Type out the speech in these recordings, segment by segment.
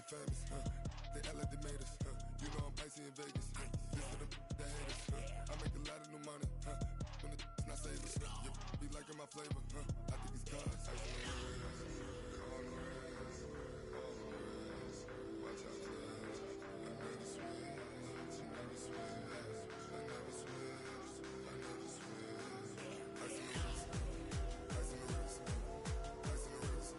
famous, they act like they made us, you know I'm icy in Vegas, this for the haters, I make a lot of new money, when the not savers, you be liking my flavor, I think it's cause ice on the wrist, on the wrist, on the wrist, watch out cuz, I never switch, I never switch, I never switch, I never switch, ice on the wrist, ice on the wrist, ice on the wrist, ice on the wrist, ice on the wrist.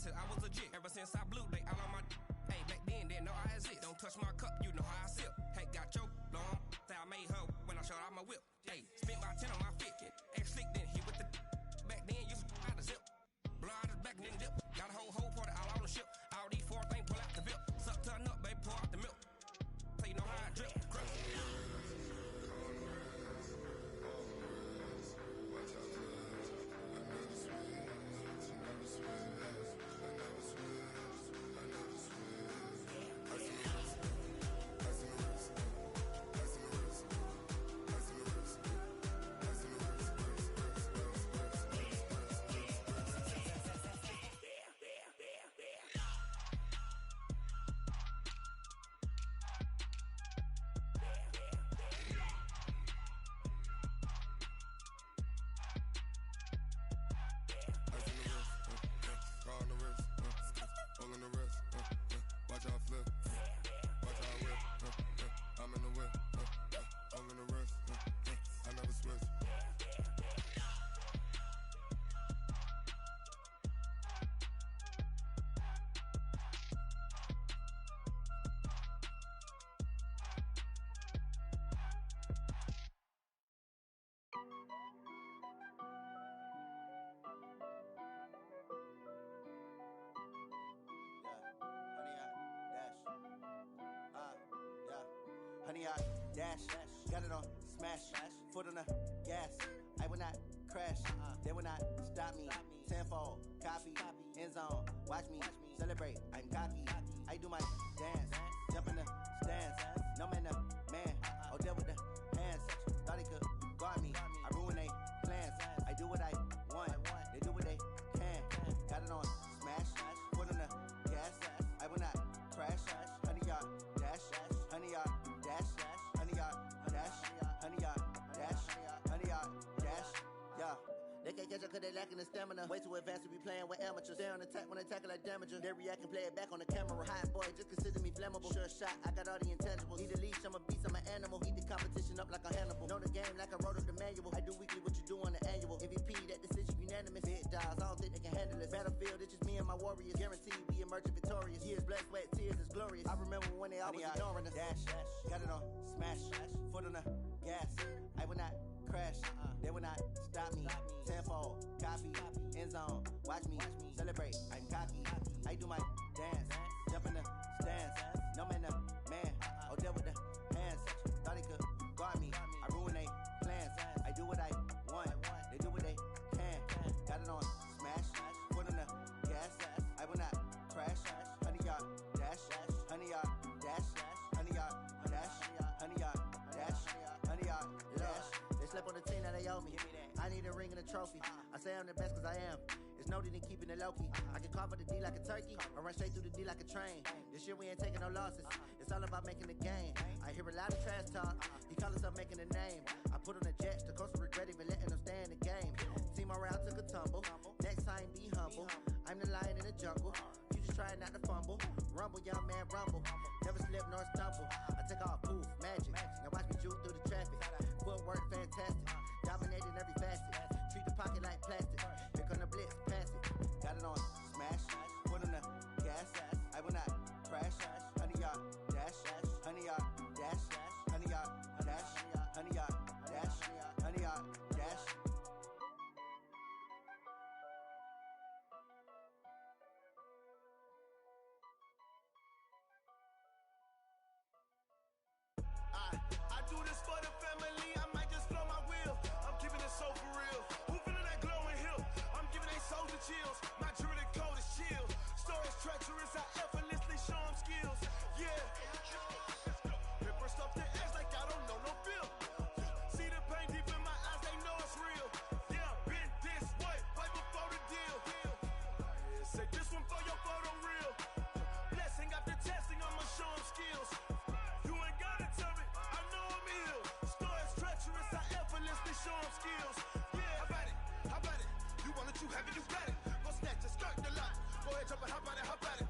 I was legit. Ever since I blew, they all on my hey, back then, didn't know I exist. Don't touch my cup, you know how I sip. Hey, got your long, say I made her when I showed out my whip. Hey, spent my 10 on my fit. Ex slick, then hit with the back then, you out of zip. Blow out his back, then dip. Got a whole party all on the ship. All these four things, pull out the VIP. Suck to a nut, baby, pour out the milk. So you know how I drip. Honey, I dash, got it on smash, foot on the gas. I will not crash, they will not stop me. Tenfold, copy, end zone, watch me celebrate. I'm cocky, I do my dance, jump in the stands. No man, man, oh deal with the hands. Thought he could guard me, I ruin they plans. I do what I want, they do what they can. Got it on smash, foot on the gas. I will not crash, honey, y'all dash, honey, y'all dash, honey, y'all dash, honey, y'all dash, honey, y'all dash, yeah. They can't catch up cause they lacking the stamina. Way too advanced to be playing with amateurs. Stay on attack when they tackle like damager. They react and play it back on the camera. Hot boy, just consider me flammable. Sure shot, I got all the intangibles. Need a leash, I'm a beast, I'm an animal. Eat the competition up like a Hannibal. Know the game like I wrote up the manual. I do weekly what you do on the annual. MVP, that decision unanimous. Big dogs, I don't think they can handle it. Battlefield, it's just me and my warriors. Guaranteed we emerging victorious. Years, blood, sweat, tears, is glorious. I remember when they always ignoring us. Dash, got it on smash, foot on the gas. I will not crash, they will not stop me. Tenfold, copy, end zone, watch me celebrate. I'm cocky, I do my dance, jump in the stands. No man, man, oh deal with the hands. Thought he could guard me, I ruin they plans. I do what I want, they do what they can. Got it on smash, foot on the gas. I will not crash, honey, y'all dash, honey, y'all dash, honey, y'all dash, honey, y'all dash, honey, y'all dash. They slept on the team that they owe me. I need a ring and a trophy. I say I'm the best cause I am. It's no need in keeping it low-key. I can carve up the D like a turkey or run straight through the D like a train. This year we ain't taking no losses. It's all about making the game. I hear a lot of trash talk. He call himself making a name. I put on the Jets. The coach will regret even letting them stay in the game. Team morale took a tumble. Next time be humble. I'm the lion in the jungle. You just try not to fumble. Rumble, young man, rumble. Never slip nor stumble. I take off, poof, magic. Now watch me juke through the traffic. Footwork fantastic. Dominating every facet. Treat the pocket like plastic. Here come the blitz, pass it. Got it on smash, foot on the gas. I will not crash, honey, y'all dash, honey, y'all dash, honey, y'all dash, honey, y'all dash, honey, y'all dash. I do this for the family have it, you got it. Go snatch a skirt the lot. Go ahead, jump and hop on it, hop on it.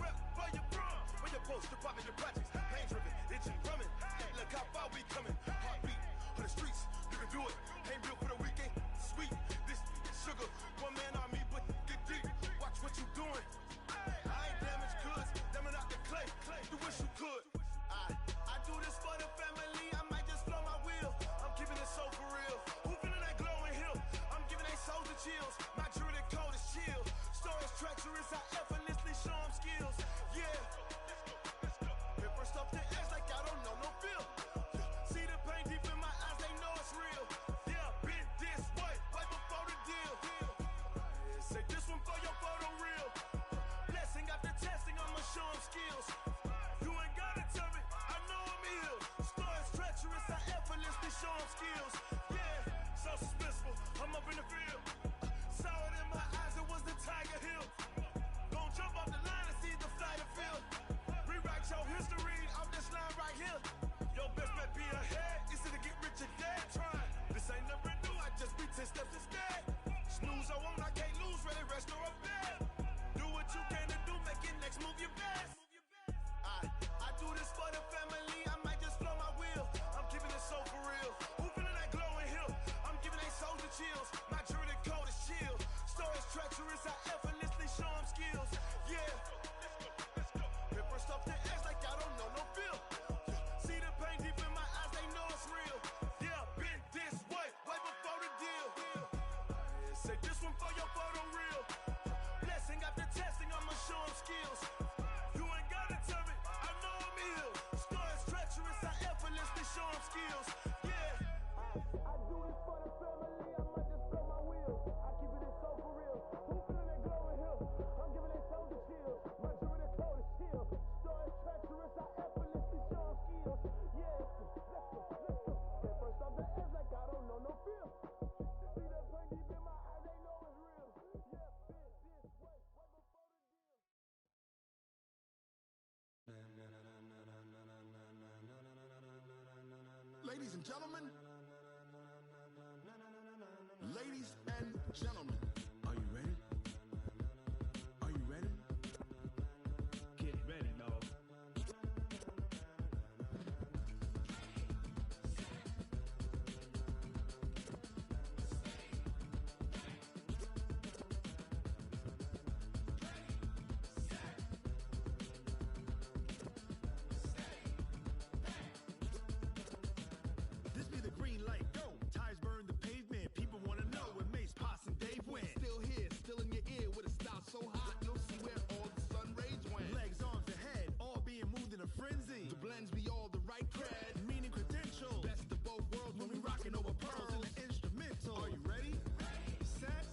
Rep for your bro. When your post, you're popping your projects. Pain driven, itching, drumming. Look how far we coming. Heartbeat for the streets. You can do it. Ain't built for the weekend. Sweet, this sugar. One man army, but get deep. Watch what you doing. I ain't damaged goods. Them out the clay. You wish you could. I do this for the family. I might just blow my wheel. I'm keeping it so for real. Who feeling that glowing hill? I'm giving they souls the chills. My jewelry code is chill. Stories treacherous. I effortlessly show them skills. Yeah. Hit first up the edge like I don't know no feel. See the pain deep in my eyes. They know it's real. Yeah, been this way before the deal. Say this one for your photo reel. Blessing after testing. I'ma show them skills. You ain't gotta tell me. I know I'm ill. Stories treacherous. I effortlessly show them skills. Yeah, so suspenseful. I'm up in the field. Saw it in my eyes. It was the Tiger Hill. Gon' jump off the line and see the flight of field. Rewrite your history off this line right here. Your best bet be ahead. It's to get rich or dead trying. This ain't never new. I just be 10 steps instead. Snooze I won't. I can't lose. Ready, rest or a bed. Do what you can to do. Make it next move your best. I do this for the family. I might just blow my wheel. I'm keeping it so for real. Who feeling that glowing hill? I'm giving they souls the chills. My jewelry code is chill. Stories treacherous. I effortlessly show them skills. Yeah. Hit first off the edge like I don't know no feel. See the pain deep in my eyes. They know it's real. Yeah, been this way before the deal. Say this one for your photo reel. Blessing after testing. I'ma show them skills. You ain't gotta tell me. I know I'm ill. Stories treacherous. I effortlessly show them skills. Yeah. I do this for the family. I might just blow my wheel. I keep it so for real. Who feeling that glowing hill? I'm giving they souls the chills. My jewelry code is chill. Stories treacherous. I effortlessly show them skills. Yeah. Let's go. Get first off the edge like I don't know no feel. See that pain deep in my eyes. They know it's real. Yeah. Been this way before the deal. Ladies and gentlemen, ladies and gentlemen, are you ready? Are you ready? Get ready, dog. This be the green light, go. Tires burn the pavement. People wanna know where Mace, Pops, and Dave went. Still here, still in your ear with a style so hot, you'll see where all the sun rays went. Legs, arms, and head, all being moved in a frenzy. The blends be all the right cred, Meaning credentials. best of both worlds when we rockin' over Pearls in pearls. the instrumental. Are you ready? Set.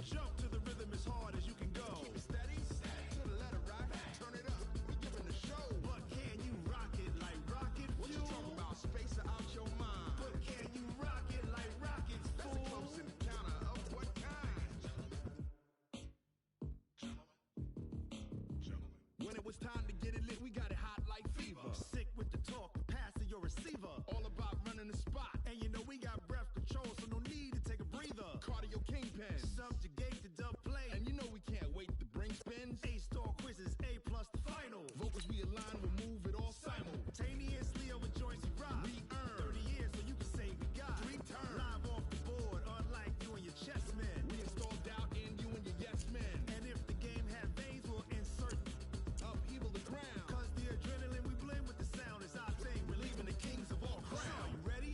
Jump to the rhythm as hard as you can go. Keep it steady, to the letter rock, turn it up, we giving the show. But can you rock it like rocket What you fuel? talking about, space or out your mind? But can you rock it like rockets, That's a fool? close encounter of what kind? When it was time to get it lit, we got it hot like fever. Sick with the talk, pass to your receiver. All about running the spot, And you know we got breath control, so no need to take a breather. cardio kingpin. Subjugate the dub play. And you know we can't wait to bring spins. A-star quizzes, A plus the final. Vocals we align, we move it all Simultaneously over joints we rock. We earn 30 years so you can say we got 3 turns. live off the board, unlike you and your chess men. We install doubt in you and your yes men. And if the game had veins, we'll insert. Upheaval the ground. Cause the adrenaline we blend with the sound is our thing. We're leaving the kings of all crowns. Are you ready?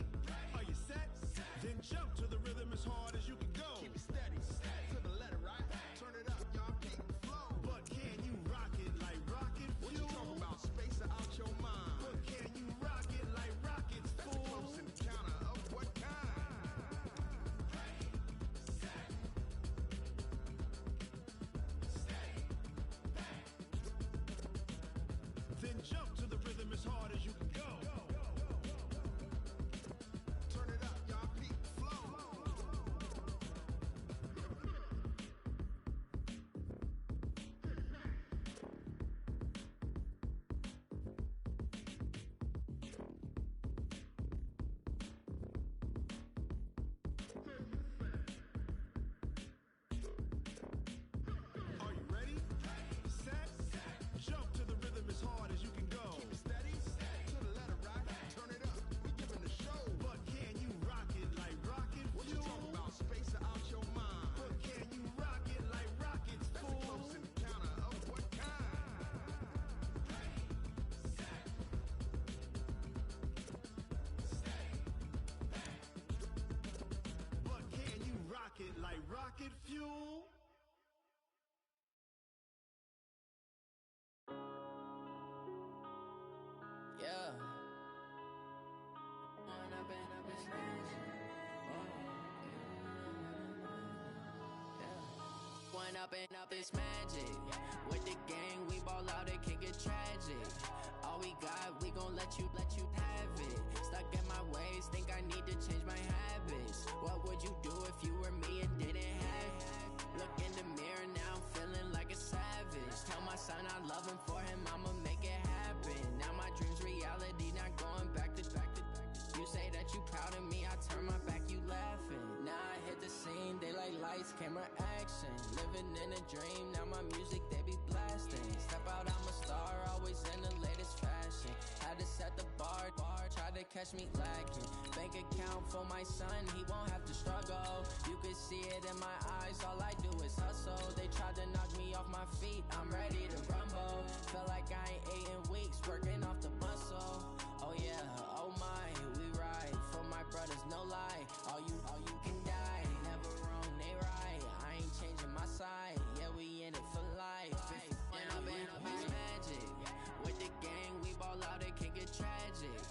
up this magic. With the gang, we ball out, it can get tragic. All we got, we gon' let you have it. Stuck in my ways, think I need to change my habits. What would you do if you were me and didn't have it? Look in the mirror, now I'm feeling like a savage. Tell my son I love him, for him I'ma make it happen. Now my dream's reality, not going back to. You say that you proud of me, I turn my back, you laughing. Now I hit the scene, they like lights, camera, action. Living in a dream, now my music, they be blasting. Step out, I'm a star, always in the latest fashion. Had to set the bar, tried to catch me lacking. Bank account for my son, he won't have to struggle. You can see it in my eyes, all I do is hustle. They tried to knock me off my feet, I'm ready to rumble. Feel like I ain't ate in weeks, working off the muscle. Oh yeah, oh my, we ride for my brothers, no lie. All you can die, never wrong, they right. I ain't changing my side, yeah, we in it for life. And I've been magic. With the gang, we ball out, it can get tragic.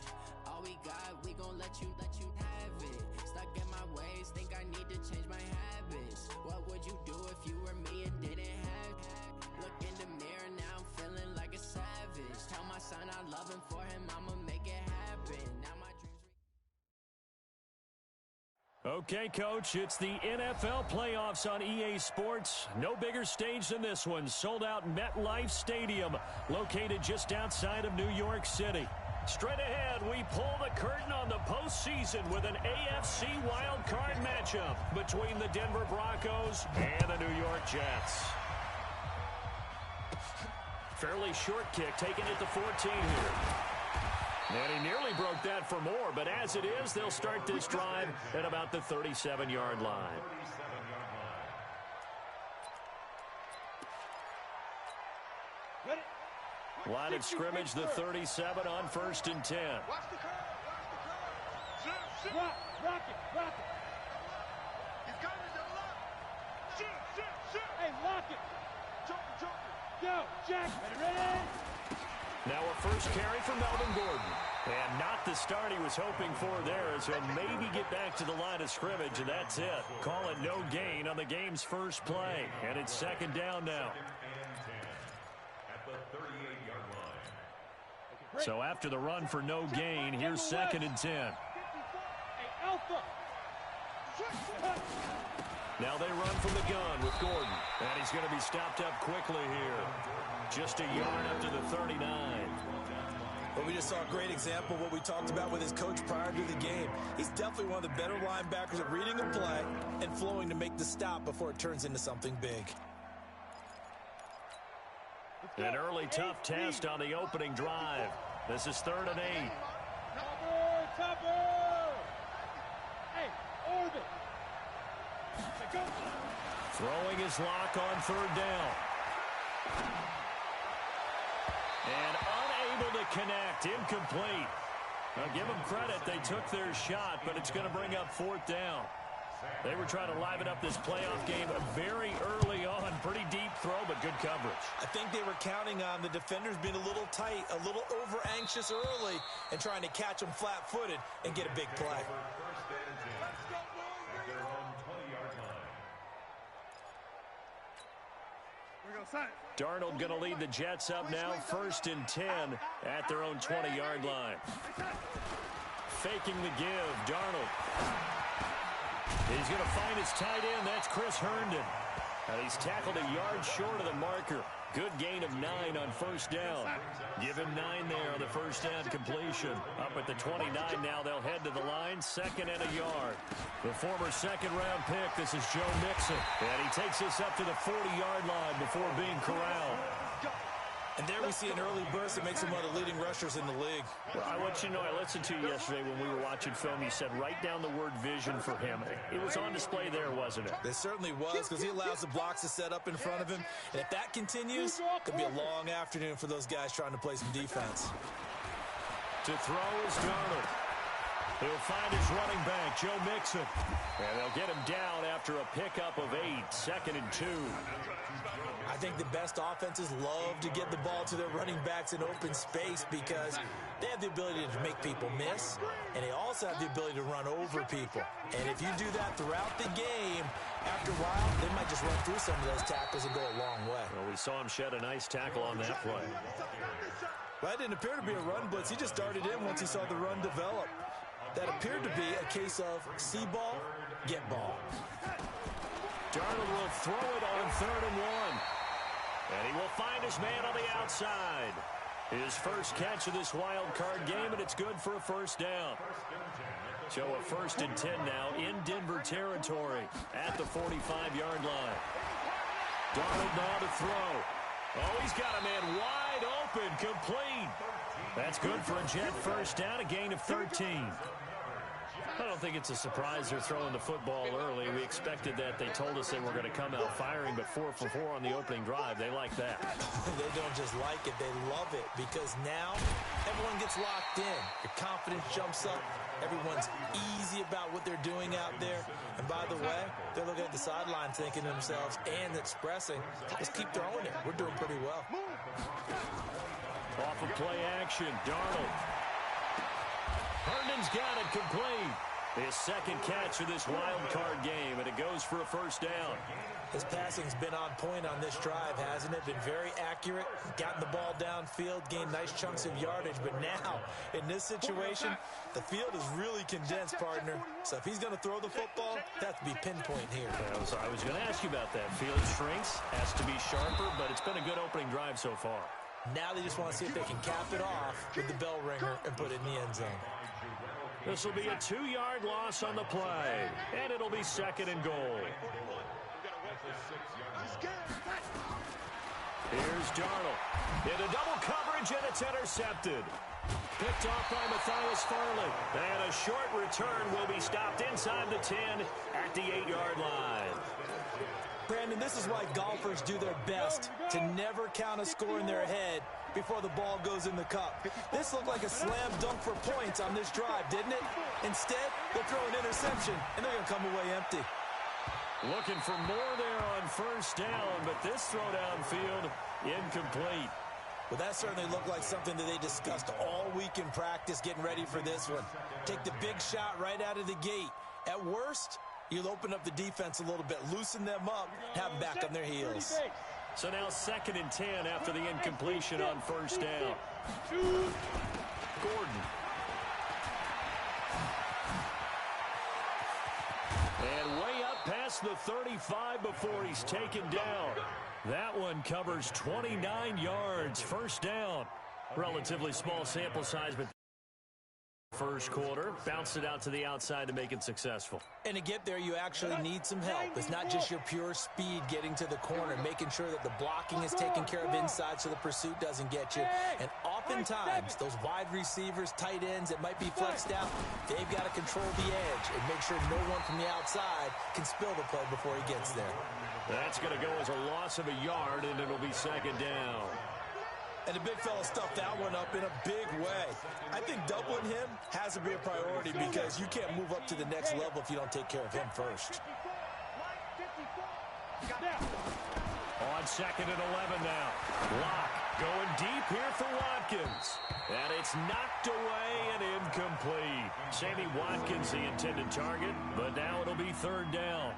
All we got, we gon' let you have it. Stuck in my ways, think I need to change my habits. What would you do if you were me and didn't have it? Look in the mirror, now I'm feeling like a savage. Tell my son I love him, for him I'ma make it happen. Now my dreams. Okay, Coach, it's the NFL playoffs on EA Sports. No bigger stage than this one. Sold out MetLife Stadium, located just outside of New York City. Straight ahead, we pull the curtain on the postseason with an AFC wildcard matchup between the Denver Broncos and the New York Jets. Fairly short kick, taken at the 14 here. And he nearly broke that for more, but as it is, they'll start this drive at about the 37-yard line. Line of scrimmage, the 37 on 1st and 10. Watch the curve. Rock it. He's coming to the left. Shoot. Hey, lock it. Jump. Go, Jack. Ready? Now a first carry for Melvin Gordon. And not the start he was hoping for there, as he'll maybe get back to the line of scrimmage, and that's it. Call it no gain on the game's first play. And it's 2nd down now. So after the run for no gain, here's 2nd and 10. Now they run from the gun with Gordon. And he's going to be stopped up quickly here. Just a yard up to the 39. Well, we just saw a great example of what we talked about with his coach prior to the game. He's definitely one of the better linebackers at reading a play and flowing to make the stop before it turns into something big. An early tough test on the opening drive. This is 3rd and 8. Topper! Hey, orbit! Throwing his lock on 3rd down. And unable to connect. Incomplete. Now give them credit. They took their shot, but it's going to bring up 4th down. They were trying to liven up this playoff game very early on. Pretty deep throw, but good coverage. I think they were counting on the defenders being a little tight, a little over-anxious early, and trying to catch them flat-footed and get a big play. Darnold going to lead the Jets up now, 1st and 10 at their own 20-yard line. Faking the give, Darnold. He's going to find his tight end. That's Chris Herndon. And he's tackled a yard short of the marker. Good gain of 9 on 1st down. Give him 9 there on the 1st down completion. Up at the 29 now, they'll head to the line. 2nd and a yard. The former 2nd-round pick, this is Joe Mixon. And he takes this up to the 40-yard line before being corralled. And there we see an early burst that makes him one of the leading rushers in the league. Well, I want you to know, I listened to you yesterday when we were watching film. You said write down the word vision for him. It was on display there, wasn't it? It certainly was, because he allows the blocks to set up in front of him. And if that continues, it'll be a long afternoon for those guys trying to play some defense. To throw is Darnold. He'll find his running back, Joe Mixon. And they'll get him down after a pickup of 8, 2nd and 2. I think the best offenses love to get the ball to their running backs in open space because they have the ability to make people miss, and they also have the ability to run over people. And if you do that throughout the game, after a while, they might just run through some of those tackles and go a long way. Well, we saw him shed a nice tackle on that play. Well, that didn't appear to be a run blitz. He just darted in once he saw the run develop. That appeared to be a case of see ball, get ball. Darnold will throw it on 3rd and 1. And he will find his man on the outside. His first catch of this wild card game, and it's good for a first down. So a 1st and 10 now in Denver territory at the 45-yard line. Darnold now to throw. Oh, he's got a man wide open, complete. That's good for a Jet first down, a gain of 13. I don't think it's a surprise they're throwing the football early. We expected that. They told us they were going to come out firing, but 4 for 4 on the opening drive. They like that. They don't just like it, they love it, because now everyone gets locked in. Your confidence jumps up. Everyone's easy about what they're doing out there. And by the way, they're looking at the sideline thinking to themselves and expressing, let's keep throwing it. We're doing pretty well. Off of play action, Darnold. Herndon's got it complete. His second catch of this wild card game, and it goes for a first down. His passing's been on point on this drive, hasn't it? Been very accurate, gotten the ball downfield, gained nice chunks of yardage. But now, in this situation, the field is really condensed, partner. So if he's going to throw the football, that has to be pinpoint here. I was going to ask you about that. Field shrinks, has to be sharper, but it's been a good opening drive so far. Now they just want to see if they can cap it off with the bell ringer and put it in the end zone. This will be a 2-yard loss on the play, and it'll be 2nd and goal. Here's Darnold. Into double coverage, and it's intercepted. Picked off by Matthias Farley. And a short return will be stopped inside the 10 at the 8-yard line. Brandon, this is why golfers do their best to never count a score in their head before the ball goes in the cup. This looked like a slam dunk for points on this drive, didn't it? Instead, they'll throw an interception, and they're going to come away empty. Looking for more there on first down, but this throw downfield, incomplete. Well, that certainly looked like something that they discussed all week in practice, getting ready for this one. Take the big shot right out of the gate. At worst, you'll open up the defense a little bit, loosen them up, have them back on their heels. So now 2nd and 10 after the incompletion on first down. Gordon. And way up past the 35 before he's taken down. That one covers 29 yards. First down. Relatively small sample size, but first quarter, bounced it out to the outside to make it successful. And to get there, you actually need some help. It's not just your pure speed getting to the corner, making sure that the blocking is taken care of inside so the pursuit doesn't get you. And oftentimes, those wide receivers, tight ends that might be flexed out, they've got to control the edge and make sure no one from the outside can spill the play before he gets there. That's going to go as a loss of a yard, and it'll be 2nd down. And the big fella stuffed that one up in a big way. I think doubling him has to be a priority because you can't move up to the next level if you don't take care of him first. On 2nd and 11 now. Locke going deep here for Watkins. And it's knocked away and incomplete. Sammy Watkins, the intended target, but now it'll be 3rd down.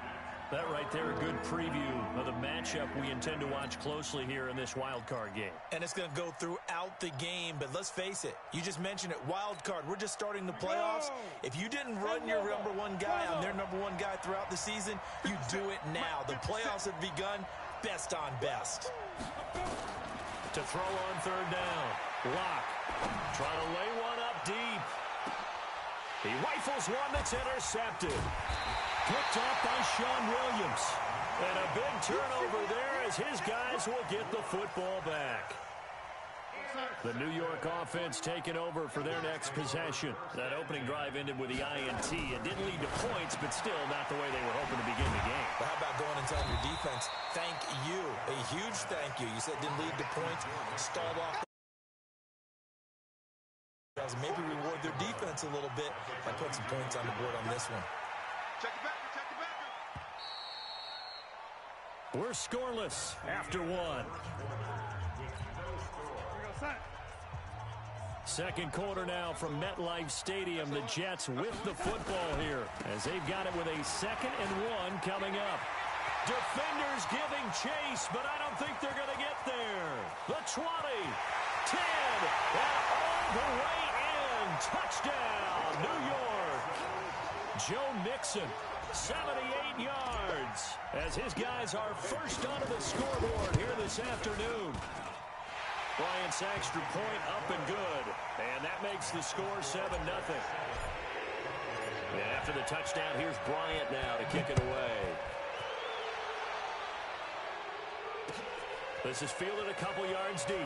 That right there, a good preview of the matchup we intend to watch closely here in this wild card game. And it's going to go throughout the game, but let's face it, you just mentioned it, wild card. We're just starting the playoffs. If you didn't run your number one guy on their number one guy throughout the season, you do it now. The playoffs have begun, best on best. To throw on 3rd down, Locke trying to lay one up deep. He rifles one that's intercepted. Picked off by Sean Williams. And a big turnover there as his guys will get the football back. The New York offense taking over for their next possession. That opening drive ended with the INT. It didn't lead to points, but still not the way they were hoping to begin the game. But how about going and telling your defense, thank you, a huge thank you. You said it didn't lead to points, stalled off. themselves and maybe reward their defense a little bit by putting some points on the board on this one. Check it back. Check it back. We're scoreless after one. Second quarter now from MetLife Stadium. The Jets with the football here as they've got it with a 2nd and 1 coming up. Defenders giving chase, but I don't think they're going to get there. The 20, 10, and all the way in. Touchdown, New York. Joe Mixon, 78 yards, as his guys are first onto the scoreboard here this afternoon. Bryant's extra point up and good, and that makes the score 7-0. And after the touchdown, here's Bryant now to kick it away. This is fielded a couple yards deep.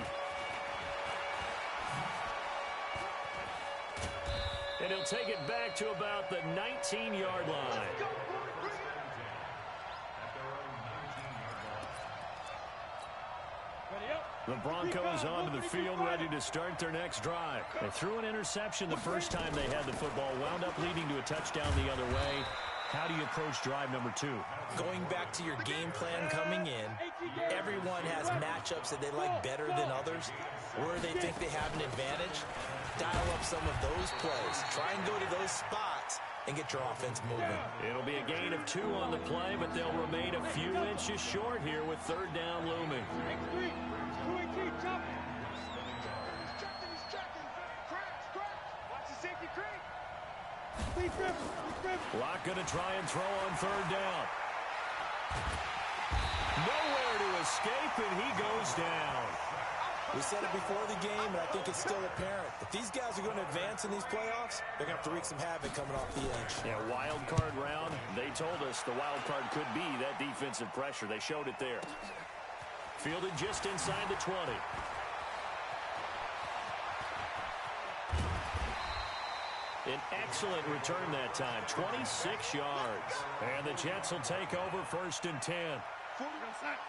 And he'll take it back to about the 19-yard line. The Broncos onto the field, ready to start their next drive. They threw an interception the first time they had the football, wound up leading to a touchdown the other way. How do you approach drive number 2? Going back to your game plan coming in, everyone has matchups that they like better than others. Where they think they have an advantage, dial up some of those plays. Try and go to those spots and get your offense moving. It'll be a gain of 2 on the play, but they'll remain a few inches short here with 3rd down looming. Lock going to try and throw on 3rd down. Nowhere to escape, and he goes down. We said it before the game, and I think it's still apparent. If these guys are going to advance in these playoffs, they're going to have to wreak some havoc coming off the edge. Yeah, wild card round. They told us the wild card could be that defensive pressure. They showed it there. Fielded just inside the 20. An excellent return that time, 26 yards. And the Jets will take over 1st and 10.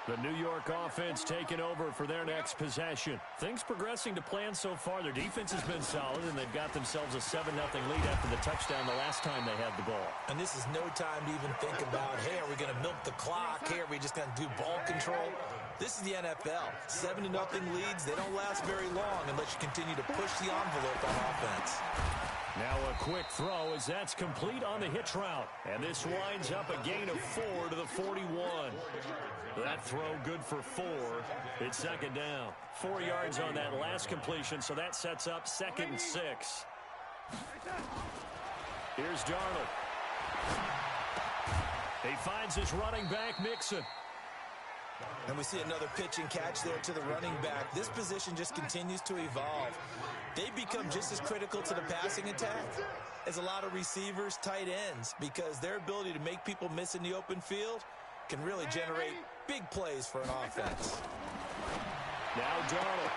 The New York offense taking over for their next possession. Things progressing to plan so far. Their defense has been solid, and they've got themselves a 7-0 lead after the touchdown the last time they had the ball. And this is no time to even think about, hey, are we going to milk the clock? Hey, are we just going to do ball control? This is the NFL. 7-0 leads, they don't last very long unless you continue to push the envelope on offense. Now a quick throw as that's complete on the hitch route. And this winds up a gain of 4 to the 41. That throw good for 4. It's 2nd down. 4 yards on that last completion, so that sets up 2nd and 6. Here's Darnold. He finds his running back, Mixon. And we see another pitch and catch there to the running back. This position just continues to evolve. They become just as critical to the passing attack as a lot of receivers, tight ends, because their ability to make people miss in the open field can really generate big plays for an offense. Now Darnold.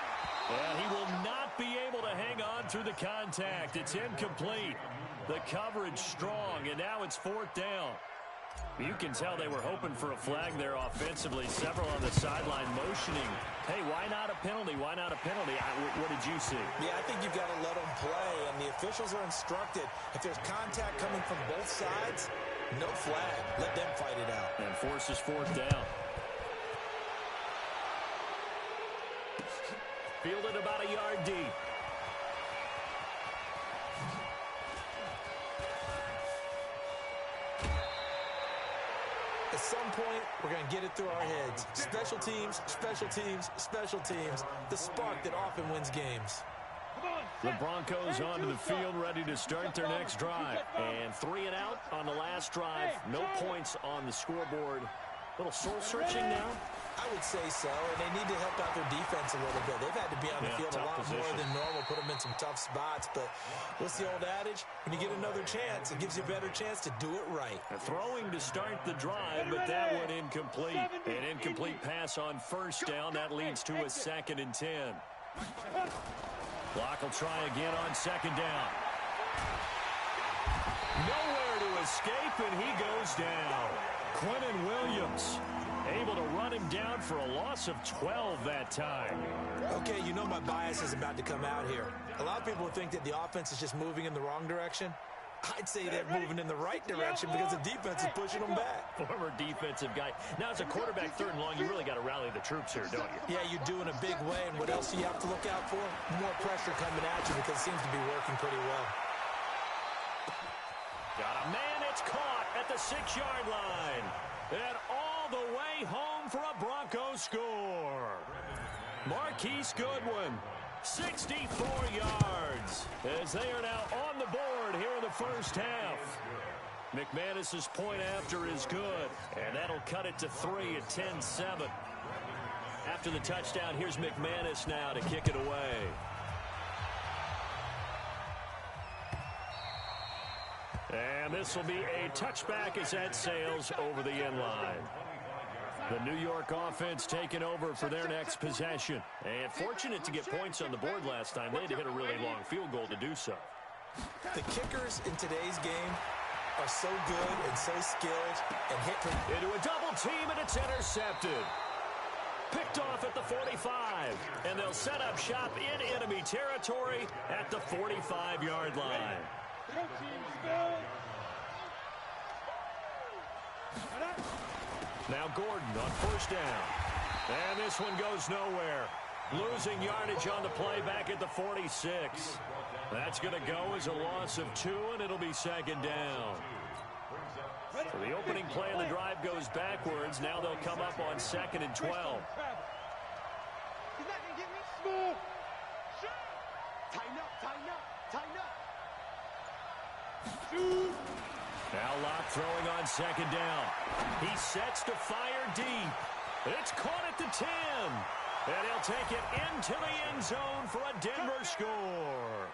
And he will not be able to hang on through the contact. It's incomplete. The coverage strong, and now it's 4th down. You can tell they were hoping for a flag there offensively. Several on the sideline motioning. Hey, why not a penalty? Why not a penalty? What did you see? Yeah, I think you've got to let them play, and the officials are instructed. If there's contact coming from both sides, no flag. Let them fight it out. And forces 4th down. Fielded about a yard deep. At some point, we're going to get it through our heads. Special teams, special teams, special teams. The spark that often wins games. The Broncos onto the field, ready to start their next drive. And 3 and out on the last drive. No points on the scoreboard. A little soul-searching now? I would say so, and they need to help out their defense a little bit. They've had to be on the field a lot more than normal, put them in some tough spots. But what's the old adage? When you get another chance, it gives you a better chance to do it right. Throwing to start the drive, but that one incomplete. An incomplete pass on 1st down. That leads to a 2nd and 10. Block will try again on 2nd down. Nowhere to escape, and he goes down. Quinnen Williams able to run him down for a loss of 12 that time. Okay, you know my bias is about to come out here. A lot of people think that the offense is just moving in the wrong direction. I'd say they're moving in the right direction because the defense is pushing them back. Former defensive guy. Now, as a quarterback, 3rd and long, you really got to rally the troops here, don't you? Yeah, you do in a big way. And what else do you have to look out for? More pressure coming at you because it seems to be working pretty well. Got a man. It's caught at the 6-yard line. And all the way home for a Broncos score. Marquise Goodwin, 64 yards, as they are now on the board here in the first half. McManus's point after is good, and that'll cut it to 3 at 10-7. After the touchdown, here's McManus now to kick it away. And this will be a touchback as that sails over the end line. The New York offense taking over for their next possession. And fortunate to get points on the board last time. They had to hit a really long field goal to do so. The kickers in today's game are so good and so skilled and hit into a double team, and it's intercepted. Picked off at the 45, and they'll set up shop in enemy territory at the 45-yard line. Now Gordon on 1st down. And this one goes nowhere. Losing yardage on the play back at the 46. That's going to go as a loss of 2, and it'll be 2nd down. So the opening play of the drive goes backwards. Now they'll come up on 2nd and 12. Now Locke throwing on 2nd down. He sets to fire deep. It's caught at the 10. And he'll take it into the end zone for a Denver score.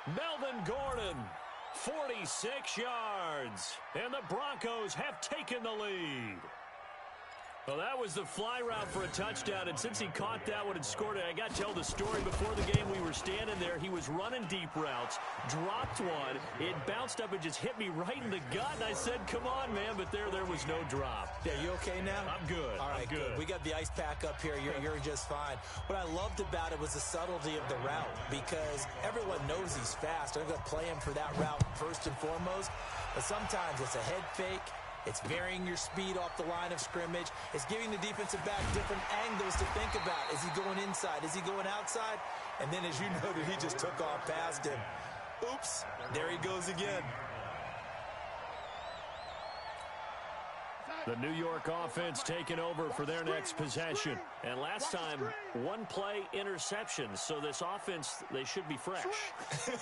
Melvin Gordon, 46 yards. And the Broncos have taken the lead. Well, that was the fly route for a touchdown, and since he caught that one and scored it, I got to tell the story. Before the game, we were standing there. He was running deep routes, dropped one. It bounced up and just hit me right in the gut, and I said, come on, man, but there was no drop. Yeah, you okay now? I'm good. All right, I'm good. We got the ice pack up here. You're just fine. What I loved about it was the subtlety of the route, because everyone knows he's fast. They're going to play him for that route first and foremost, but sometimes it's a head fake. It's varying your speed off the line of scrimmage. It's giving the defensive back different angles to think about. Is he going inside? Is he going outside? And then, as you noted, he just took off past him. Oops, there he goes again. The New York offense taking over for their next possession. And last time, 1-play interception. So this offense, they should be fresh.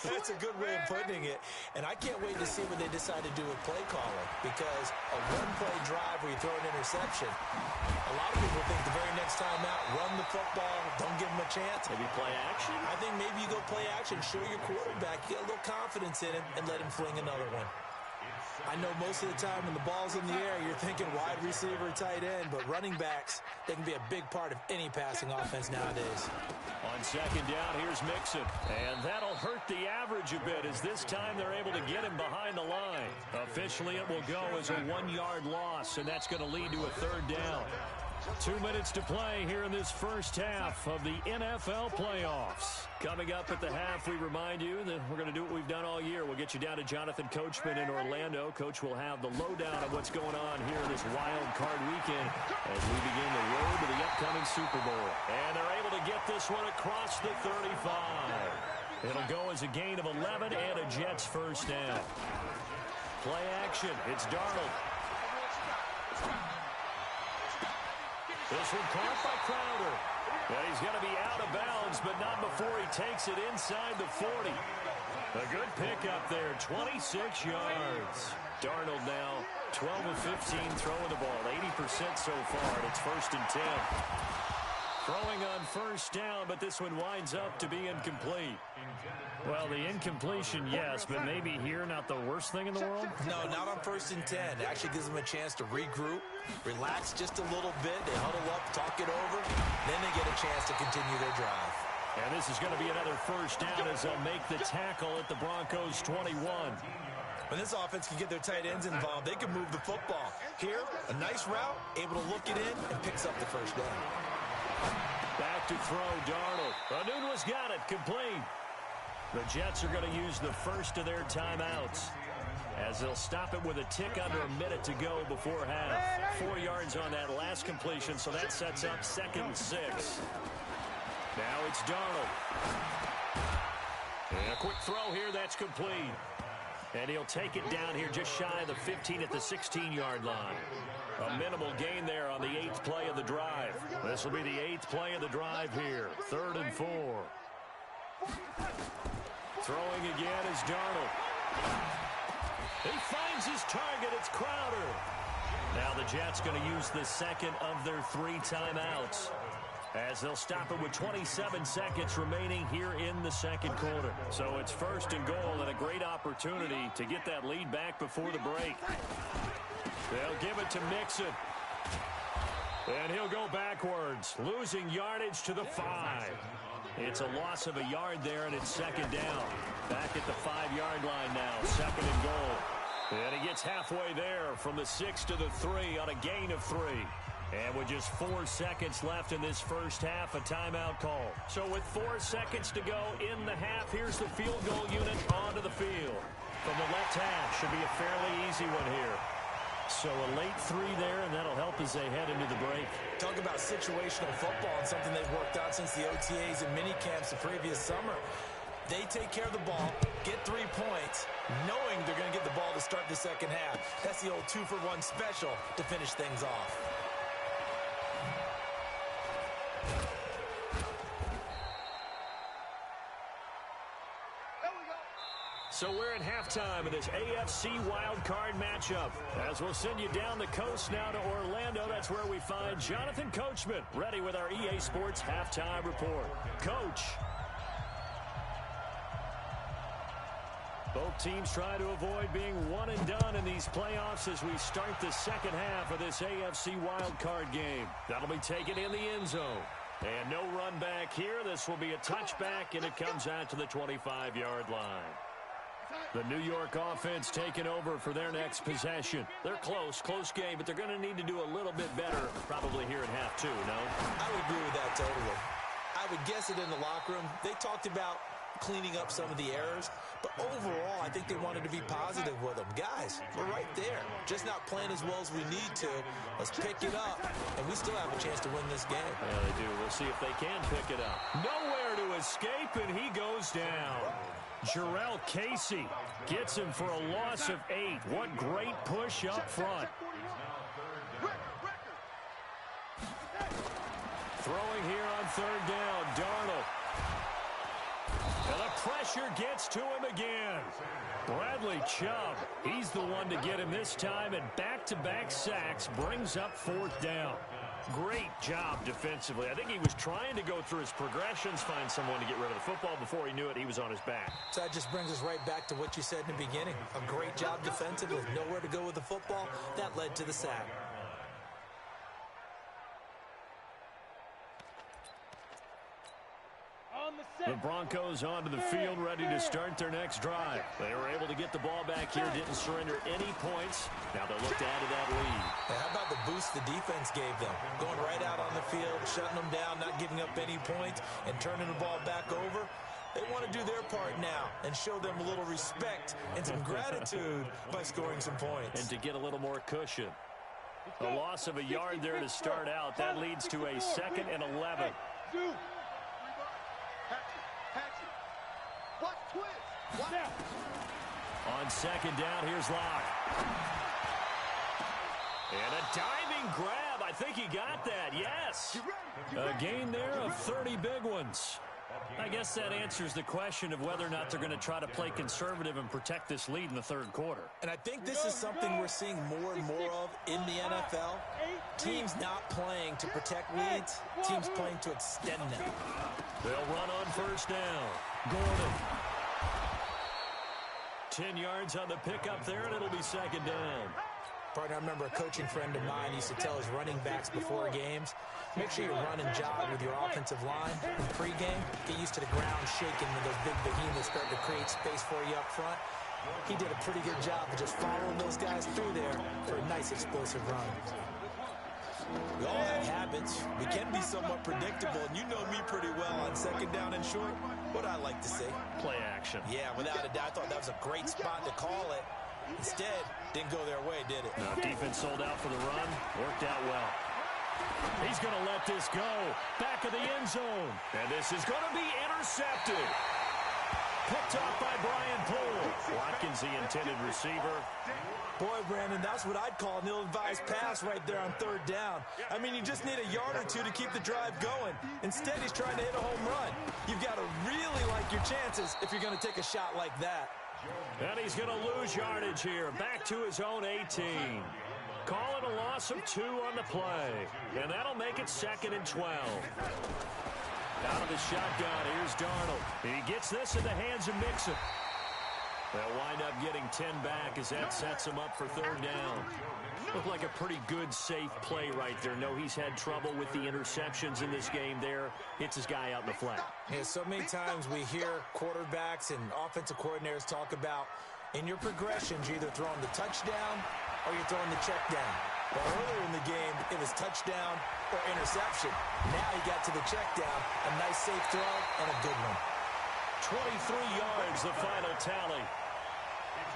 That's a good way of putting it. And I can't wait to see what they decide to do with play calling. Because a 1-play drive where you throw an interception, a lot of people think the very next time out, run the football, don't give him a chance. Maybe play action? I think maybe you go play action, show your quarterback, get a little confidence in him, and let him fling another one. I know most of the time when the ball's in the air, you're thinking wide receiver, tight end, but running backs, they can be a big part of any passing offense nowadays. On 2nd down, here's Mixon. And that'll hurt the average a bit, as this time they're able to get him behind the line. Officially, it will go as a 1-yard loss, and that's going to lead to a 3rd down. 2 minutes to play here in this first half of the NFL playoffs. Coming up at the half, we remind you that we're going to do what we've done all year. We'll get you down to Jonathan Coachman in Orlando. Coach will have the lowdown of what's going on here this wild card weekend as we begin the road to the upcoming Super Bowl. And they're able to get this one across the 35. It'll go as a gain of 11 and a Jets first down. Play action. It's Darnold. This one caught by Crowder. And he's going to be out of bounds, but not before he takes it inside the 40. A good pickup there, 26 yards. Darnold now 12 of 15 throwing the ball, 80% so far, and it's 1st and 10. Throwing on 1st down, but this one winds up to be incomplete. Well, the incompletion, yes, but maybe here not the worst thing in the world? No, not on 1st and 10. It actually gives them a chance to regroup, relax just a little bit. They huddle up, talk it over, then they get a chance to continue their drive. And this is going to be another 1st down as they'll make the tackle at the Broncos 21. When this offense can get their tight ends involved, they can move the football. Here, a nice route, able to look it in, and picks up the first down. Back to throw, Darnold. Anunwa's got it, complete. The Jets are going to use the first of their timeouts, as they'll stop it with a tick under a minute to go before half. 4 yards on that last completion, so that sets up 2nd and 6. Now it's Darnold. And a quick throw here, that's complete. And he'll take it down here just shy of the 15 at the 16-yard line. A minimal gain there on the 8th play of the drive. This will be the 8th play of the drive here. 3rd and 4. Throwing again is Darnold. He finds his target. It's Crowder. Now the Jets going to use the second of their 3 timeouts, as they'll stop it with 27 seconds remaining here in the 2nd quarter. So it's 1st and goal, and a great opportunity to get that lead back before the break. They'll give it to Mixon. And he'll go backwards, losing yardage to the 5. It's a loss of a yard there, and it's 2nd down. Back at the 5-yard line now, 2nd and goal. And he gets halfway there from the 6 to the 3 on a gain of 3. And with just 4 seconds left in this first half, a timeout call. So with 4 seconds to go in the half, here's the field goal unit onto the field. From the left half, should be a fairly easy one here. So a late 3 there, and that'll help as they head into the break. Talk about situational football and something they've worked out since the OTAs and mini camps the previous summer. They take care of the ball, get 3 points, knowing they're going to get the ball to start the second half. That's the old 2-for-1 special to finish things off. So we're at halftime of this AFC wildcard matchup. As we'll send you down the coast now to Orlando, that's where we find Jonathan Coachman, ready with our EA Sports halftime report. Coach. Both teams try to avoid being one and done in these playoffs as we start the second half of this AFC wildcard game. That'll be taken in the end zone. And no run back here. This will be a touchback, and it comes out to the 25-yard line. The New York offense taking over for their next possession. They're close game, but they're going to need to do a little bit better probably here in half 2, no? I would agree with that totally. I would guess it in the locker room. They talked about cleaning up some of the errors, but overall, I think they wanted to be positive with them. Guys, we're right there. Just not playing as well as we need to. Let's pick it up, and we still have a chance to win this game. Yeah, they do. We'll see if they can pick it up. Nowhere to escape, and he goes down. Jarrell Casey gets him for a loss of 8. What great push up front. Throwing here on 3rd down, Darnold. And the pressure gets to him again. Bradley Chubb, he's the one to get him this time, and back-to-back sacks brings up 4th down. Great job defensively. I think he was trying to go through his progressions, find someone to get rid of the football. Before he knew it, he was on his back. So that just brings us right back to what you said in the beginning. A great job defensively, nowhere to go with the football. That led to the sack. The Broncos onto the field, ready to start their next drive. They were able to get the ball back here, didn't surrender any points. Now they'll look to add to that lead. Hey, how about the boost the defense gave them? Going right out on the field, shutting them down, not giving up any points, and turning the ball back over. They want to do their part now and show them a little respect and some gratitude by scoring some points. And to get a little more cushion. A loss of a yard there to start out. That leads to a 2nd and 11. On 2nd down, here's Locke. And a diving grab. I think he got that, yes. A gain there of 30 big ones. I guess that answers the question of whether or not they're going to try to play conservative and protect this lead in the 3rd quarter. And I think this is something we're seeing more and more of in the NFL. Teams not playing to protect leads, teams playing to extend them. They'll run on 1st down. Gordon. 10 yards on the pickup there, and it'll be 2nd down. Partner, I remember a coaching friend of mine used to tell his running backs before games, make sure you run and jog with your offensive line in pregame. Get used to the ground shaking when those big behemoths start to create space for you up front. He did a pretty good job of just following those guys through there for a nice explosive run. We all have habits. We can be somewhat predictable, and you know me pretty well on second down and short. What I like to say. Play action. Yeah, without a doubt. I thought that was a great spot to call it. Instead, didn't go their way, did it? No, defense sold out for the run. Worked out well. He's going to let this go. Back of the end zone. And this is going to be intercepted. Picked off by Brian Poole. Watkins, the intended receiver. Boy, Brandon, that's what I'd call an ill-advised pass right there on third down. I mean, you just need a yard or two to keep the drive going. Instead, he's trying to hit a home run. You've got to really like your chances if you're going to take a shot like that. And he's going to lose yardage here. Back to his own 18. Call it a loss of 2 on the play. And that'll make it 2nd and 12. Out of the shotgun, here's Darnold. He gets this in the hands of Mixon. They'll wind up getting 10 back as that sets him up for third down. Looked like a pretty good, safe play right there. No, he's had trouble with the interceptions in this game there. Hits his guy out in the flat. Yeah, so many times we hear quarterbacks and offensive coordinators talk about in your progressions, you're either throwing the touchdown or you're throwing the check down. But earlier in the game, it was touchdown or interception. Now he got to the check down, a nice safe throw, and a good one. 23 yards, the final tally.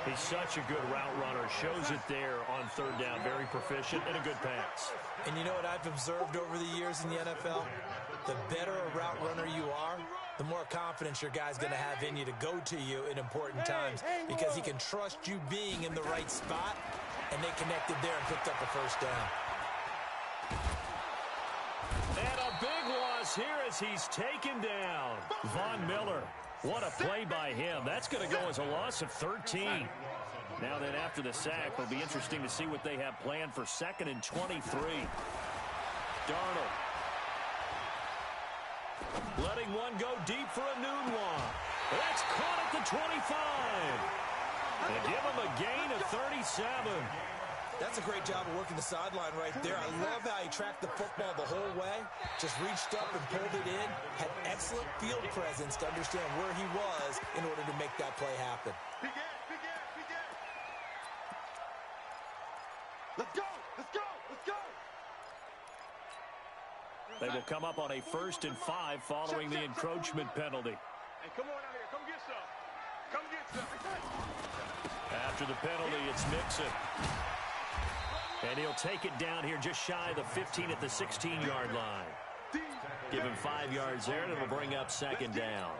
He's such a good route runner. Shows it there on third down. Very proficient and a good pass. And you know what I've observed over the years in the NFL? The better a route runner you are, the more confidence your guy's going to have in you to go to you in important times because he can trust you being in the right spot, and they connected there and picked up a first down. And a big loss here as he's taken down. Von Miller. What a play by him. That's going to go as a loss of 13. Now then, after the sack, it'll be interesting to see what they have planned for 2nd and 23. Darnold. Letting one go deep for a noon one. That's caught at the 25. And give him a gain of 37. That's a great job of working the sideline right there. I love how he tracked the football the whole way. Just reached up and pulled it in. Had excellent field presence to understand where he was in order to make that play happen. Let's go! Let's go! Let's go! They will come up on a 1st and 5 following the encroachment penalty. Hey, come on out here. Come get some. Come get some. After the penalty, it's Mixon. And he'll take it down here just shy of the 15 at the 16-yard line. Give him 5 yards there, and it'll bring up 2nd down.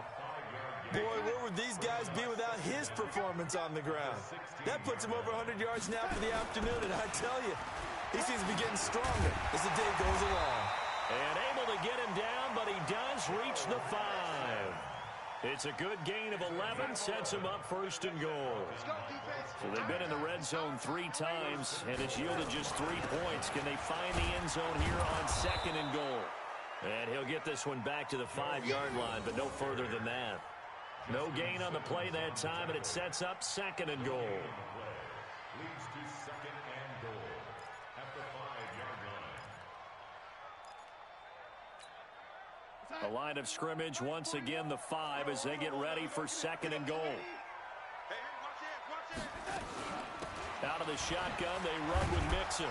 Boy, where would these guys be without his performance on the ground? That puts him over 100 yards now for the afternoon, and I tell you, he seems to be getting stronger as the day goes along. And able to get him down, but he does reach the 5. It's a good gain of 11, sets him up 1st and goal. So they've been in the red zone 3 times, and it's yielded just 3 points. Can they find the end zone here on 2nd and goal? And he'll get this one back to the 5-yard line, but no further than that. No gain on the play that time, and it sets up 2nd and goal. Leads to 2nd and goal at the 5-yard line. The line of scrimmage, once again, the 5 as they get ready for 2nd and goal. Out of the shotgun, they run with Mixon.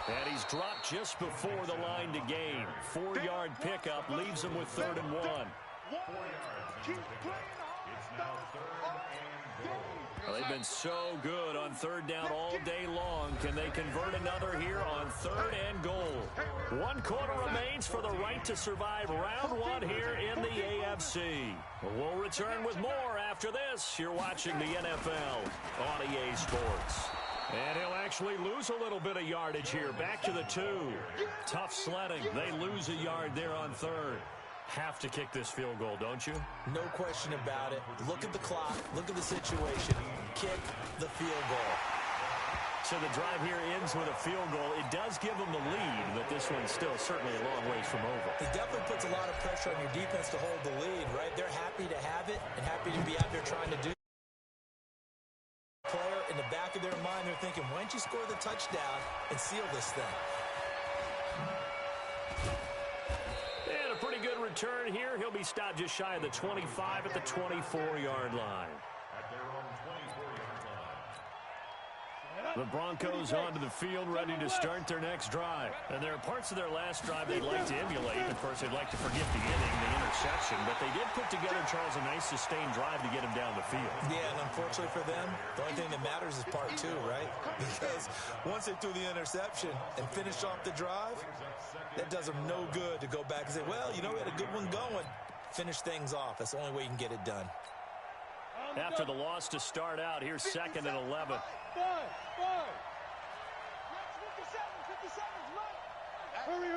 And he's dropped just before the line to gain. 4-yard pickup leaves him with 3rd and 1. 4 yards. It's now 3rd and goal. Well, they've been so good on 3rd down all day long. Can they convert another here on 3rd and goal? 1 quarter remains for the right to survive round 1 here in the AFC. We'll return with more after this. You're watching the NFL on EA Sports. And he'll actually lose a little bit of yardage here. Back to the 2. Tough sledding. They lose a yard there on 3rd. Have to kick this field goal, don't you? No question about it. Look at the clock. Look at the situation. Kick the field goal. So the drive here ends with a field goal. It does give them the lead, but this one's still certainly a long ways from over. It definitely puts a lot of pressure on your defense to hold the lead, right? They're happy to have it and happy to be out there trying to do. Player in the back of their mind, they're thinking, why don't you score the touchdown and seal this thing? And a pretty good return here. He'll be stopped just shy of the 25 at the 24-yard line. At their own 24-yard line. The Broncos onto the field, ready to start their next drive. And there are parts of their last drive they'd like to emulate. Of course, they'd like to forget the inning, the interception. But they did put together, Charles, a nice sustained drive to get him down the field. Yeah, and unfortunately for them, the only thing that matters is part two, right? Because once they threw the interception and finished off the drive, that does them no good to go back and say, well, you know, we had a good one going. Finish things off. That's the only way you can get it done. After the loss to start out, here's 2nd and 11. Hurry.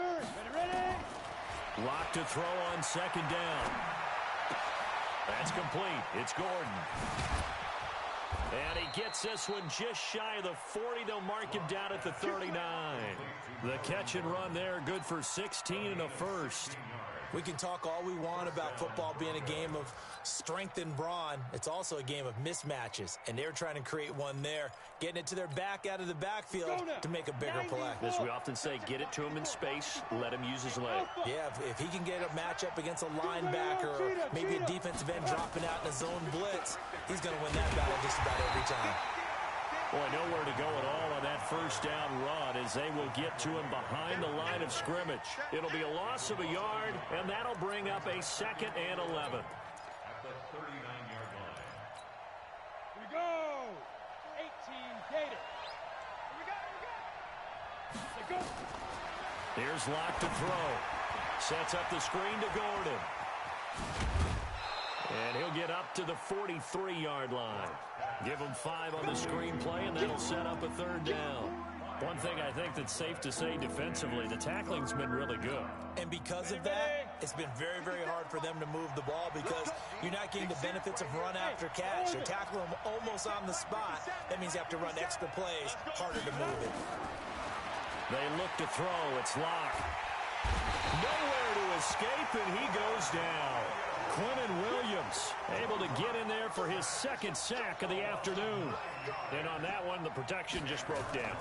Ready? Lock to throw on 2nd down. That's complete. It's Gordon. And he gets this one just shy of the 40. They'll mark him down at the 39. The catch and run there, good for 16 and a first. We can talk all we want about football being a game of strength and brawn. It's also a game of mismatches, and they're trying to create one there, getting it to their back out of the backfield to make a bigger play. As we often say, get it to him in space, let him use his leg. Yeah, if he can get a matchup against a linebacker or maybe a defensive end dropping out in a zone blitz, he's going to win that battle just about every time. Boy, nowhere to go at all on that first down run as they will get to him behind the line of scrimmage. It'll be a loss of a yard, and that'll bring up a 2nd and 11. At the 39-yard line. Here we go. 18 Gator. Here we go. Here's Locke to throw. Sets up the screen to Gordon. And he'll get up to the 43-yard line. Give him 5 on the screenplay, and that'll set up a 3rd down. One thing I think that's safe to say defensively, the tackling's been really good. And because of that, it's been very, very hard for them to move the ball because you're not getting the benefits of run after catch. You're tackling them almost on the spot. That means you have to run extra plays, harder to move it. They look to throw. It's Locke. Nowhere to escape, and he goes down. Quentin Williams able to get in there for his 2nd sack of the afternoon. And on that one, the protection just broke down.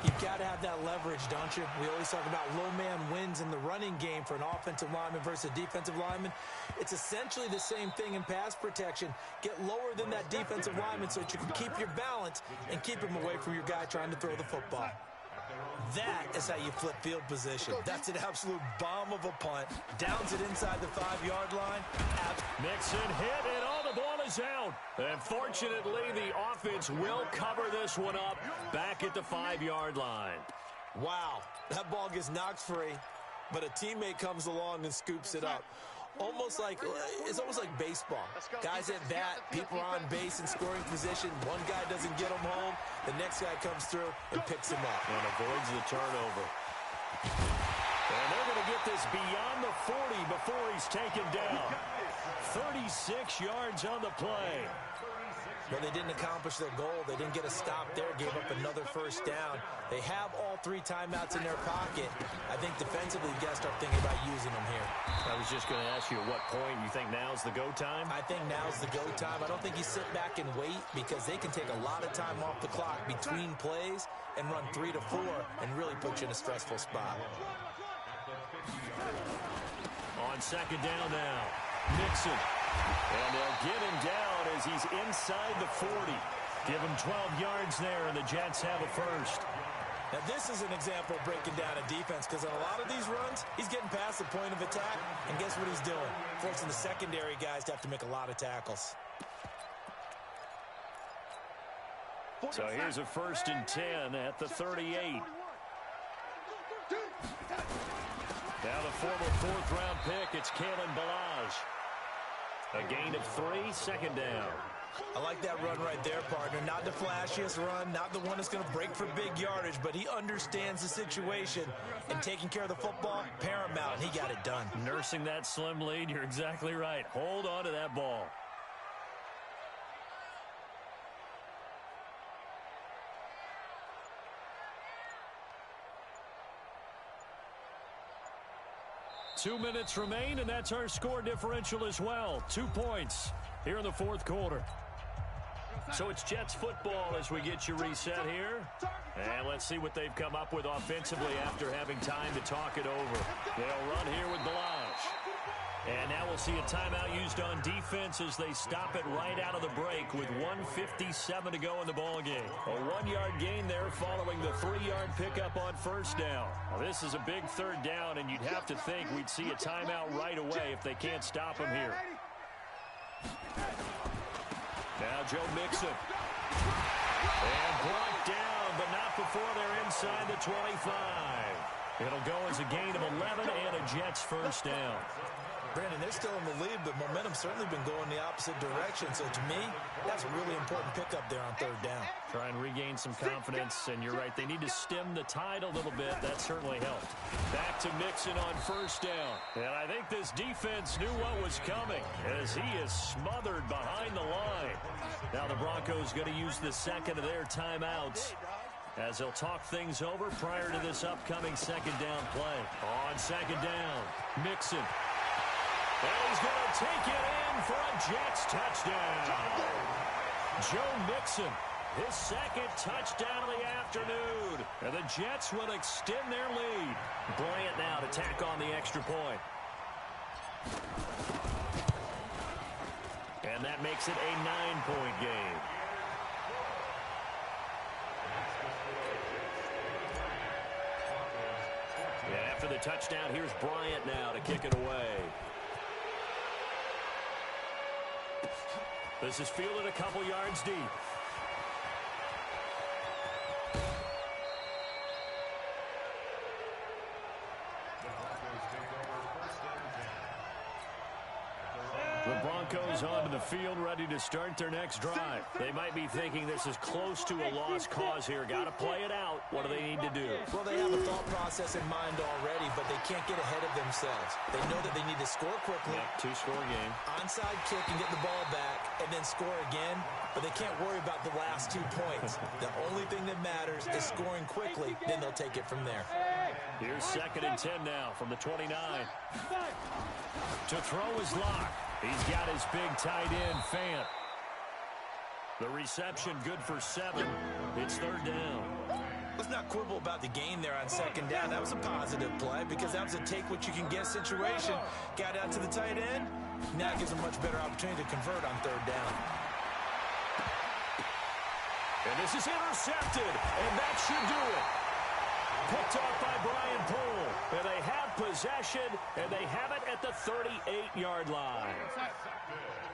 You've got to have that leverage, don't you? We always talk about low man wins in the running game for an offensive lineman versus a defensive lineman. It's essentially the same thing in pass protection. Get lower than that defensive lineman so that you can keep your balance and keep him away from your guy trying to throw the football. That is how you flip field position. That's an absolute bomb of a punt. Downs it inside the 5-yard line. Mixon hit, and all the ball is out. And fortunately, the offense will cover this one up back at the 5-yard line. Wow, that ball gets knocked free, but a teammate comes along and scoops it up. It's almost like baseball. Guys at bat, people are on base in scoring position. One guy doesn't get him home. The next guy comes through and picks him up. And avoids the turnover. And they're going to get this beyond the 40 before he's taken down. 36 yards on the play. But they didn't accomplish their goal. They didn't get a stop there, gave up another 1st down. They have all 3 timeouts in their pocket. I think defensively, you've got to start thinking about using them here. I was just going to ask you at what point you think now's the go time? I think now's the go time. I don't think you sit back and wait because they can take a lot of time off the clock between plays and run 3 to 4 and really put you in a stressful spot. On 2nd down now, Mixon. And they'll get him down as he's inside the 40. Give him 12 yards there, and the Jets have a 1st. Now, this is an example of breaking down a defense because on a lot of these runs, he's getting past the point of attack, and guess what he's doing? Forcing the secondary guys to have to make a lot of tackles. So here's a 1st and 10 at the 38. Now the former 4th-round pick, it's Kalen Ballage. A gain of 3, 2nd down. I like that run right there, partner. Not the flashiest run, not the one that's going to break for big yardage, but he understands the situation, and taking care of the football, paramount, and he got it done. Nursing that slim lead, you're exactly right. Hold on to that ball. Two minutes remain, and that's our score differential as well. 2 points here in the 4th quarter. So it's Jets football as we get you reset here. And let's see what they've come up with offensively after having time to talk it over. They'll run here with Ballage. And now we'll see a timeout used on defense as they stop it right out of the break with 1:57 to go in the ballgame. A 1-yard gain there following the 3-yard pickup on first down. Now, this is a big third down, and you'd have to think we'd see a timeout right away if they can't stop him here. Now Joe Mixon. And brought down, but not before they're inside the 25. It'll go as a gain of 11 and a Jets first down. Brandon, they're still in the lead, but momentum's certainly been going the opposite direction. So to me, that's a really important pickup there on third down. Try and regain some confidence, and you're right. They need to stem the tide a little bit. That certainly helped. Back to Mixon on first down. And I think this defense knew what was coming as he is smothered behind the line. Now the Broncos going to use the second of their timeouts as they'll talk things over prior to this upcoming second down play. On second down, Mixon. And he's going to take it in for a Jets touchdown. Joe Mixon, his second touchdown of the afternoon. And the Jets will extend their lead. Bryant now to tack on the extra point. And that makes it a 9-point game. And after the touchdown, here's Bryant now to kick it away. This is fielded a couple yards deep. The Broncos onto the field, ready to start their next drive. They might be thinking this is close to a lost cause here. Got to play it out. What do they need to do? Well, they have a thought process in mind already, but they can't get ahead of themselves. They know that they need to score quickly. Yep, 2-score game. Onside kick and get the ball back, and then score again. But they can't worry about the last 2 points. The only thing that matters is scoring quickly. Then they'll take it from there. Here's 2nd and 10 now from the 29. To throw his lock. He's got his big tight end, Fant. The reception good for 7. It's third down. Let's not quibble about the gain there on second down. That was a positive play because that was a take-what-you-can-get situation. Got out to the tight end. Now it gives a much better opportunity to convert on third down. And this is intercepted, and that should do it. Picked off by Brian Poole. And they have possession, and they have it at the 38-yard line.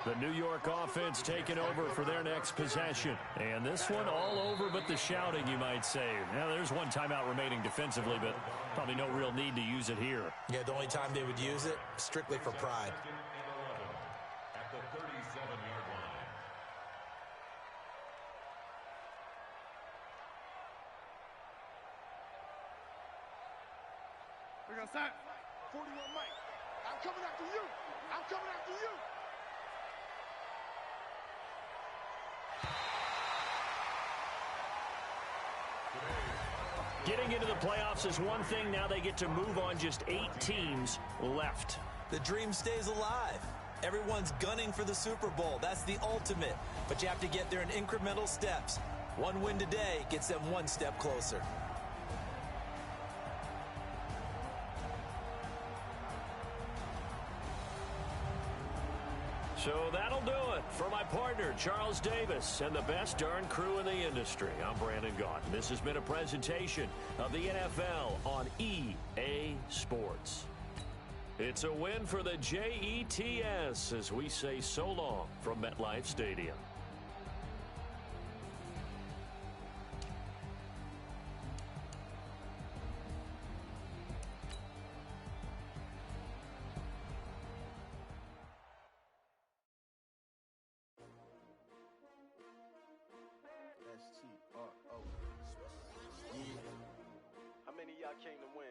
The New York offense taking over for their next possession. And this one all over but the shouting, you might say. Now, there's one timeout remaining defensively, but probably no real need to use it here. Yeah, the only time they would use it, strictly for pride. At the 37-yard line. We're going to start. 41 Mike. I'm coming after you. I'm coming after you. Getting into the playoffs is one thing. Now they get to move on. Just 8 teams left. The dream stays alive. Everyone's gunning for the Super Bowl. That's the ultimate. But you have to get there in incremental steps. One win today gets them one step closer. So that'll do it for my partner, Charles Davis, and the best darn crew in the industry. I'm Brandon Gault. This has been a presentation of the NFL on EA Sports. It's a win for the Jets as we say so long from MetLife Stadium. How many of y'all came to win?